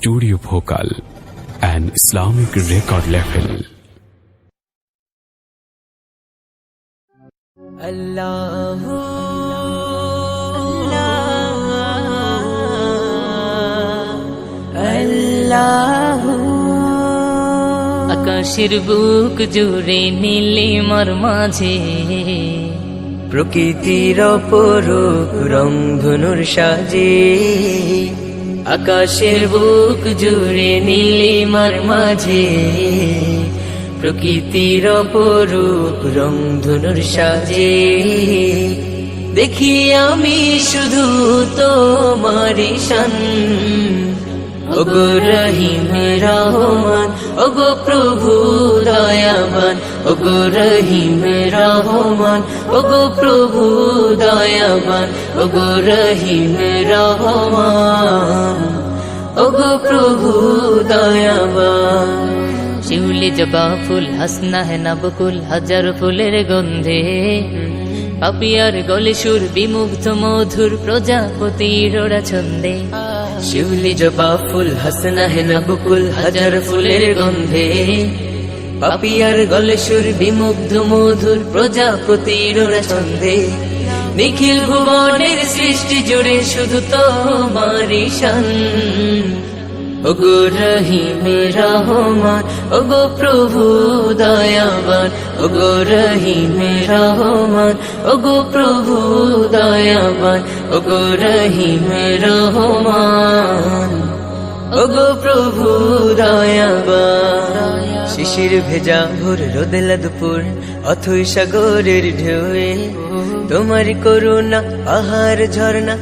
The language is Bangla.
studio vocal and Islamic record label. Allahu Allahu আকাশের বুক জুড়ে নীলিমার মাঝে প্রকৃতির অপরূপ রংধনুর সাজে আকাশের বুক জুড়ে নীলিমার মাঝে প্রকৃতির অপরূপ রংধনুর সাজে দেখি আমি শুধু তোমারি শান ওগো রহিম রহমান ওগো প্রভু দয়াবান ওগো রহিম রহমান ওগো প্রভু দয়াবান ওগো রহিম রহমান ওগো প্রভু দয়াবান শিউলি জবা ফুল হাসনা হে না বকুল হাজার ফুলের গন্ধে পাপিয়ার গলে সুর বিমুগ্ধ মধুর প্রজাপতির ওরা ছন্দে শিউলি জবা ফুল হাসনা হে না বকুল হাজার ফুলের গন্ধে পাপিয়ার গলে সুর বিমুগ্ধ মধুর প্রজাপতির ওরা ছন্দে নিখিল ভুবনের সৃষ্টি জুড়ে শুধু তোমারি শান ওগো রহিম রহমান ওগো প্রভু দয়াবান ওগো রহিম রহমান ওগো প্রভু দয়াবান ওগো রহিম রহমান ওগো প্রভু দয়াবান শিশির ভেজা ভোর রোদেলা দুপুর অথই সাগরের ঢেউয়ে তোমার করুণা পাহাড় ঝর্ণা